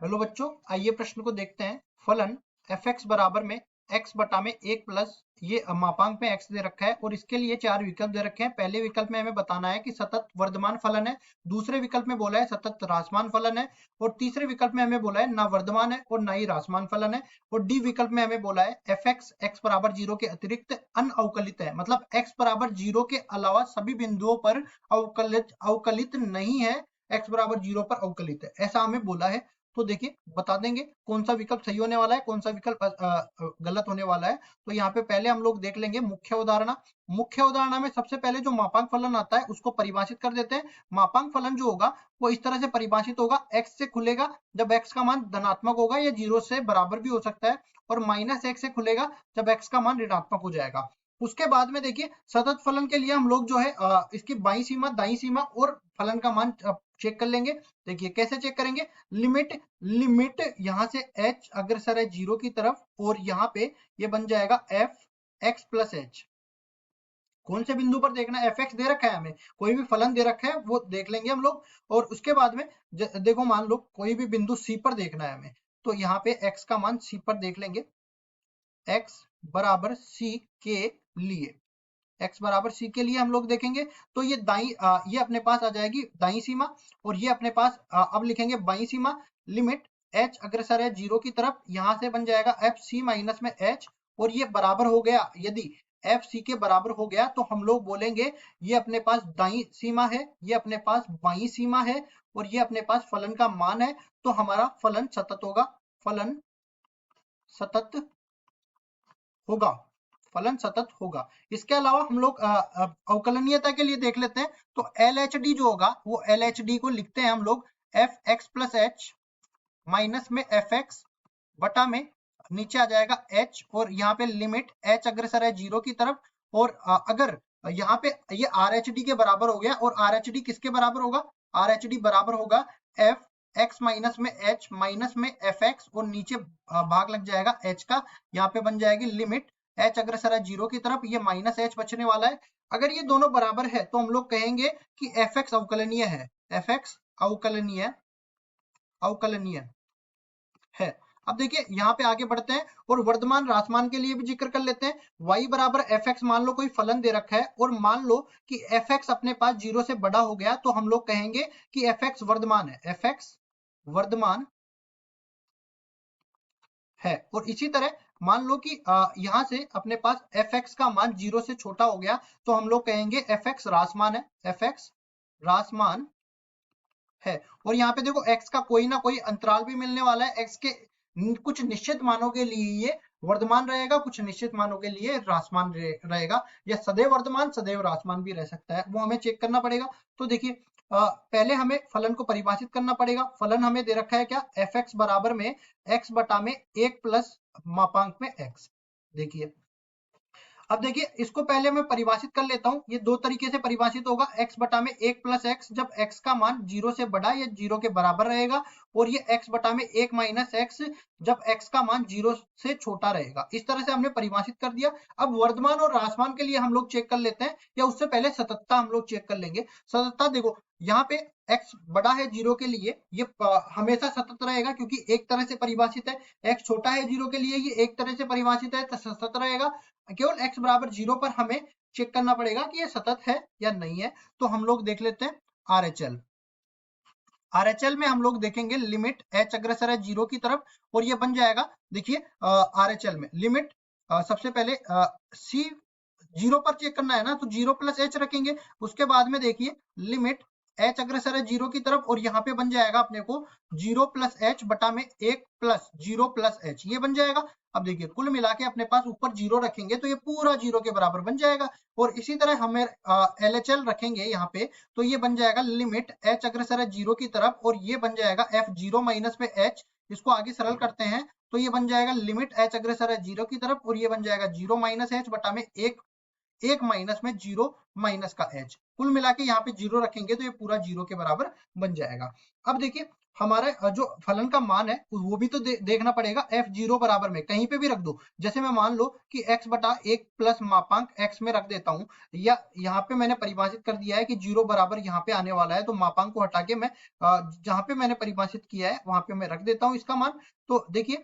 Hello बच्चों, आइए प्रश्न को देखते हैं। फलन f(x) बराबर में x बटा में 1 प्लस ये मापांक में x दे रखा है और इसके लिए चार विकल्प दे रखे हैं। पहले विकल्प में हमें बताना है कि सतत वर्धमान फलन है, दूसरे विकल्प में बोला है सतत ह्रासमान फलन है और तीसरे विकल्प में हमें बोला है ना वर्धमान है और ना ही ह्रासमान फलन है और डी विकल्प में हमें बोला है f(x) x बराबर 0 के अतिरिक्त अनअवकलित है, मतलब x बराबर 0 के अलावा सभी बिंदुओं पर अवकलित नहीं है, x बराबर 0 पर अवकलित है, ऐसा हमें बोला है। तो देखिए बता देंगे कौन सा विकल्प सही होने वाला है, कौन सा विकल्प गलत होने वाला है। तो यहाँ पे पहले हम लोग देख लेंगे मुख्य उदाहरण। मुख्य उदाहरण में सबसे पहले जो मापांक फलन आता है उसको परिभाषित कर देते हैं। मापांक फलन जो होगा वो इस तरह से परिभाषित होगा, x से खुलेगा जब x का मान धनात्मक होगा या 0 से बराबर भी हो सकता है, और -x से खुलेगा जब x का मान ऋणात्मक हो जाएगा। उसके बाद में देखिए सतत फलन के लिए हम लोग जो है इसकी बाईं सीमा, दाईं सीमा और फलन का मान चेक कर लेंगे। देखिए कैसे चेक करेंगे, लिमिट यहाँ से h अग्रसर है 0 की तरफ और यहाँ पे ये बन जाएगा f(x + h). कौन से बिंदु पर देखना है, f(x) दे रखा है हमें, कोई भी फलन दे रखा है वो देख लेंगे हम लोग। और उसके बाद में देखो मान लो कोई भी बिंदु c पर देखना है हमें, तो यहाँ पे x का मान c पर देख लेंगे। x बराबर c के लिए, x बराबर c के लिए हम लोग देखेंगे तो ये ये अपने पास आ जाएगी दाईं सीमा और ये अपने पास अब लिखेंगे बाईं सीमा। लिमिट h अग्रसर है 0 की तरफ, यहाँ से बन जाएगा fc माइनस में h और ये बराबर हो गया, यदि fc के बराबर हो गया तो हम लोग बोलेंगे ये अपने पास दाईं सीमा है, ये अपने पास बाईं सीमा है और ये अपने पास फलन का मान है, तो हमारा फलन सतत होगा। फलन सतत होगा, फलन सतत होगा। इसके अलावा हम लोग अवकलनीयता के लिए देख लेते हैं। तो LHD जो होगा वो LHD को लिखते हैं हम लोग f(x + h) माइनस में f(x) बटा में नीचे आ जाएगा h और यहाँ पे लिमिट h अग्रसर है 0 की तरफ, और अगर यहाँ पे ये RHD के बराबर हो गया, और RHD किसके बराबर होगा, RHD बराबर होगा f(x माइनस में h) माइनस में f(x) और नीचे भाग लग जाएगा h का, यहाँ पे बन जाएगी लिमिट h अग्रसर है 0 की तरफ, ये -h बचने वाला है। अगर ये दोनों बराबर है तो हम लोग कहेंगे कि f(x) अवकलनीय है, f(x) अवकलनीय है। अब देखिए यहाँ पे आगे बढ़ते हैं और वर्धमान ह्रासमान के लिए भी जिक्र कर लेते हैं। y बराबर f(x) मान लो कोई फलन दे रखा है और मान लो कि f(x) अपने पास 0 से बड़ा हो गया, तो हम लोग कहेंगे कि f(x) वर्धमान है, f(x) वर्धमान है। और इसी तरह मान लो कि यहाँ से अपने पास f(x) का मान 0 से छोटा हो गया, तो हम लोग कहेंगे f(x) ह्रासमान है, f(x) ह्रासमान है। और यहाँ पे देखो x का कोई ना कोई अंतराल भी मिलने वाला है, x के कुछ निश्चित मानों के लिए ये वर्धमान रहेगा, कुछ निश्चित मानों के लिए ह्रासमान रहेगा, या सदैव वर्धमान सदैव ह्रासमान भी रह सकता है, वो हमें चेक करना पड़ेगा। तो देखिए पहले हमें फलन को परिभाषित करना पड़ेगा। फलन हमें दे रखा है क्या, f(x) बराबर में x बटा में 1 प्लस मापांक में x। देखिए अब देखिए इसको पहले मैं परिभाषित कर लेता हूँ। ये दो तरीके से परिभाषित होगा, x बटा में 1 प्लस x जब x का मान 0 से बड़ा या 0 के बराबर रहेगा, और ये x बटा में 1 माइनस x जब x का मान 0 से छोटा रहेगा। इस तरह से हमने परिभाषित कर दिया। अब वर्धमान और ह्रासमान के लिए हम लोग चेक कर लेते हैं, या उससे पहले सततता हम लोग चेक कर लेंगे। सततता देखो यहाँ पे x बड़ा है 0 के लिए ये हमेशा सतत रहेगा, क्योंकि एक तरह से परिभाषित है। x छोटा है 0 के लिए ये एक तरह से परिभाषित है, तो सतत रहेगा। केवल x बराबर 0 पर हमें चेक करना पड़ेगा कि ये सतत है या नहीं है। तो हम लोग देख लेते हैं RHL में हम लोग देखेंगे लिमिट h अग्रसर है 0 की तरफ और ये बन जाएगा। देखिए RHL में लिमिट सबसे पहले c 0 पर चेक करना है ना, तो 0 + h रखेंगे। उसके बाद में देखिए लिमिट h अग्रसर है 0 की तरफ और यहाँ पे बन जाएगा अपने को 0 + h बटा में 1 + 0 + h, ये बन जाएगा। अब देखिए कुल मिला के अपने पास ऊपर 0 रखेंगे तो ये पूरा 0 के बराबर बन जाएगा। और इसी तरह हमें LHL रखेंगे यहाँ पे, तो ये बन जाएगा लिमिट h अग्रसर है 0 की तरफ और ये बन जाएगा f0 माइनस में h। इसको आगे सरल करते हैं तो ये बन जाएगा लिमिट h अग्रसर है 0 की तरफ और ये बन जाएगा 0 माइनस h बटा में 1 माइनस में 0 माइनस का h। कुल मिला के यहाँ पे 0 रखेंगे तो ये पूरा 0 के बराबर बन जाएगा। अब देखिए हमारा जो फलन का मान है वो भी तो देखना पड़ेगा। f0 बराबर में कहीं पे भी रख दो, जैसे मैं मान लो कि x बटा 1 प्लस मापांक x में रख देता हूँ, या यहाँ पे मैंने परिभाषित कर दिया है कि 0 बराबर यहाँ पे आने वाला है, तो मापांक को हटा के मैं जहाँ पे मैंने परिभाषित किया है वहां पे मैं रख देता हूँ इसका मान। तो देखिए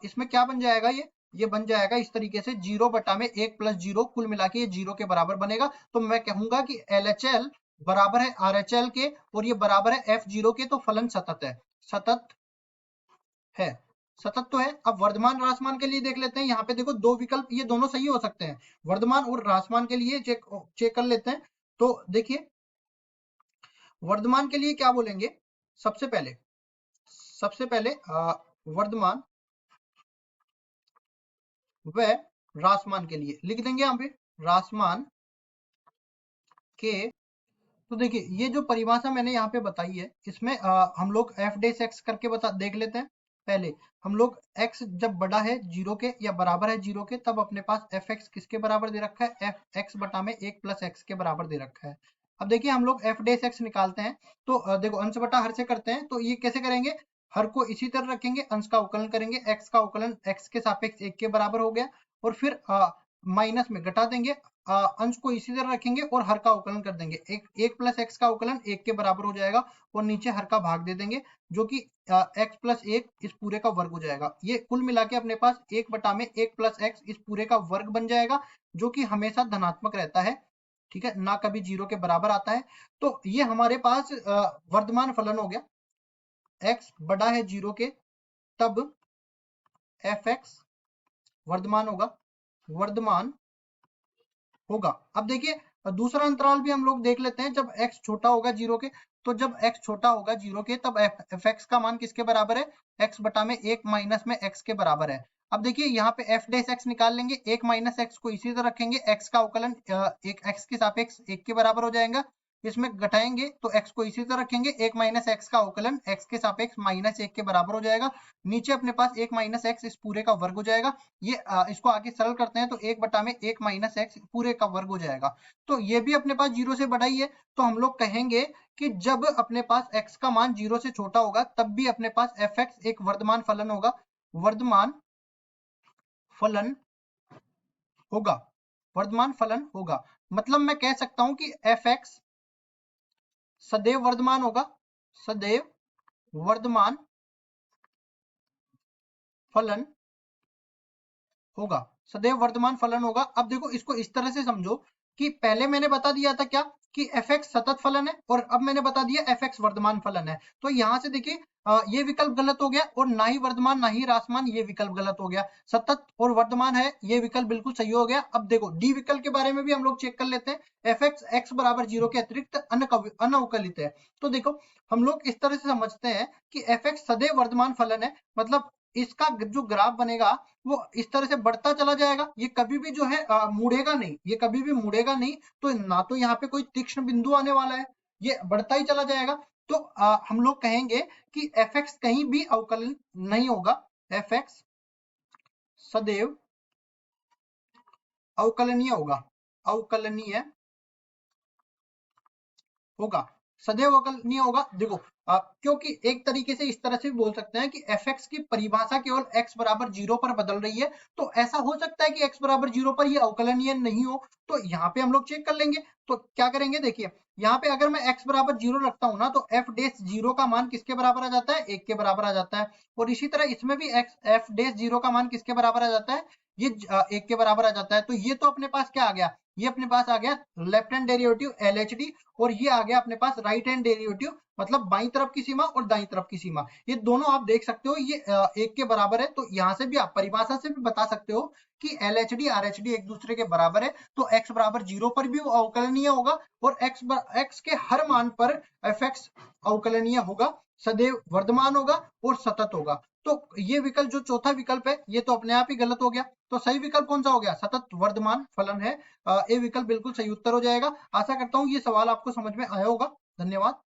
इसमें क्या बन जाएगा, ये बन जाएगा इस तरीके से 0 बटा में 1 प्लस 0, कुल मिला के ये 0 के बराबर बनेगा। तो मैं कहूंगा कि LHL बराबर है RHL के और ये बराबर है F0 के, तो फलन सतत है, सतत है, सतत तो है। अब वर्धमान ह्रासमान के लिए देख लेते हैं। यहाँ पे देखो दो विकल्प, ये दोनों सही हो सकते हैं, वर्धमान और ह्रासमान के लिए चेक कर लेते हैं। तो देखिए वर्धमान के लिए क्या बोलेंगे, सबसे पहले वर्धमान व ह्रासमान के लिए लिख देंगे यहाँ पे ह्रासमान के। तो देखिए ये जो परिभाषा मैंने यहाँ पे बताई है, इसमें हम लोग f डैश x करके देख लेते हैं। पहले हम लोग x जब बड़ा है 0 के या बराबर है 0 के, तब अपने पास fx किसके बराबर दे रखा है, fx बटा में 1 प्लस x के बराबर दे रखा है। अब देखिए हम लोग f डैश x निकालते हैं, तो देखो अंश बटा हर से करते हैं, तो ये कैसे करेंगे, हर को इसी तरह रखेंगे, अंश का उकलन करेंगे, x का उकलन x के सापेक्ष 1 के बराबर हो गया, और फिर माइनस में घटा देंगे, अंश को इसी तरह रखेंगे और हर का उकलन कर देंगे, एक प्लस एक्स का उकलन 1 के बराबर हो जाएगा, और नीचे हर का भाग दे देंगे, जो कि x प्लस 1 इस पूरे का वर्ग हो जाएगा। ये कुल मिला के अपने पास 1 बटा में 1 प्लस एक्स इस पूरे का वर्ग बन जाएगा, जो कि हमेशा धनात्मक रहता है, ठीक है, ना कभी 0 के बराबर आता है। तो ये हमारे पास वर्धमान फलन हो गया, x बड़ा है 0 के तब fx वर्धमान होगा। अब देखिए दूसरा अंतराल भी हम लोग देख लेते हैं, जब x छोटा होगा 0 के, तो जब x छोटा होगा 0 के तब fx का मान किसके बराबर है, x बटा में 1 माइनस में x के बराबर है। अब देखिए यहाँ पे f डैश x निकाल लेंगे, 1 माइनस x को इसी तरह रखेंगे, x का उकलन एक x के सापेक्ष 1 के बराबर हो जाएगा, इसमें घटाएंगे तो x को इसी तरह रखेंगे, 1 माइनस x का उकलन x के सापेक्ष माइनस 1 के बराबर हो जाएगा, नीचे अपने पास 1 माइनस x इस पूरे का वर्ग हो जाएगा। ये इसको आगे सरल करते हैं तो 1 बटा में 1 माइनस x पूरे का वर्ग हो जाएगा। तो ये भी अपने पास 0 से बड़ा ही है, तो हम लोग कहेंगे कि जब अपने पास x का मान 0 से छोटा होगा तब भी अपने पास fx एक वर्धमान फलन होगा, वर्धमान फलन होगा। मतलब मैं कह सकता हूं कि fx सदैव वर्धमान होगा, सदैव वर्धमान फलन होगा, सदैव वर्धमान फलन होगा। अब देखो इसको इस तरह से समझो कि पहले मैंने बता दिया था क्या कि fx सतत फलन है, और अब मैंने बता दिया fx वर्धमान फलन है। तो यहां से देखिए ये विकल्प गलत हो गया, और ना ही वर्धमान ना ही ह्रासमान, ये विकल्प गलत हो गया, सतत और वर्धमान है, ये विकल्प बिल्कुल सही हो गया। अब देखो डी विकल्प के बारे में भी हम लोग चेक कर लेते हैं, fx x बराबर 0 के अतिरिक्त अनअवकलित है। तो देखो हम लोग इस तरह से समझते हैं कि fx सदैव वर्धमान फलन है, मतलब इसका जो ग्राफ बनेगा वो इस तरह से बढ़ता चला जाएगा, ये कभी भी जो है मुड़ेगा नहीं, ये कभी भी मुड़ेगा नहीं, तो ना तो यहाँ पे कोई तीक्ष्ण बिंदु आने वाला है, ये बढ़ता ही चला जाएगा। तो हम लोग कहेंगे कि fx कहीं भी अवकलन नहीं होगा, fx सदैव अवकलनीय होगा, सदैव अवकलनीय होगा। देखो क्योंकि एक तरीके से इस तरह से भी बोल सकते हैं कि fx की परिभाषा केवल x बराबर 0 पर बदल रही है, तो ऐसा हो सकता है कि x बराबर 0 पर ये अवकलनीय नहीं हो। तो यहाँ पे हम लोग चेक कर लेंगे, तो क्या करेंगे, देखिए यहाँ पे अगर मैं x बराबर 0 रखता हूँ ना, तो f डैश 0 का मान किसके बराबर आ जाता है, 1 के बराबर आ जाता है, और इसी तरह इसमें भी f डैश 0 का मान किसके बराबर आ जाता है, ये 1 के बराबर आ जाता है। तो ये तो अपने पास क्या आ गया, ये अपने पास आ गया लेफ्ट हैंड डेरिवेटिव LHD, और ये आ गया अपने पास राइट हैंड डेरिवेटिव, मतलब बाईं तरफ की सीमा और दाईं तरफ की सीमा, ये दोनों आप देख सकते हो ये 1 के बराबर है। तो यहाँ से भी आप परिभाषा से भी बता सकते हो कि LHD RHD एक दूसरे के बराबर है, तो x बराबर 0 पर भी वो अवकलनीय होगा, और x के हर मान पर fx अवकलनीय होगा, सदैव वर्धमान होगा और सतत होगा। तो ये विकल्प जो चौथा विकल्प है ये तो अपने आप ही गलत हो गया, तो सही विकल्प कौन सा हो गया, सतत वर्धमान फलन है, ये विकल्प बिल्कुल सही उत्तर हो जाएगा। आशा करता हूँ ये सवाल आपको समझ में आया होगा। धन्यवाद।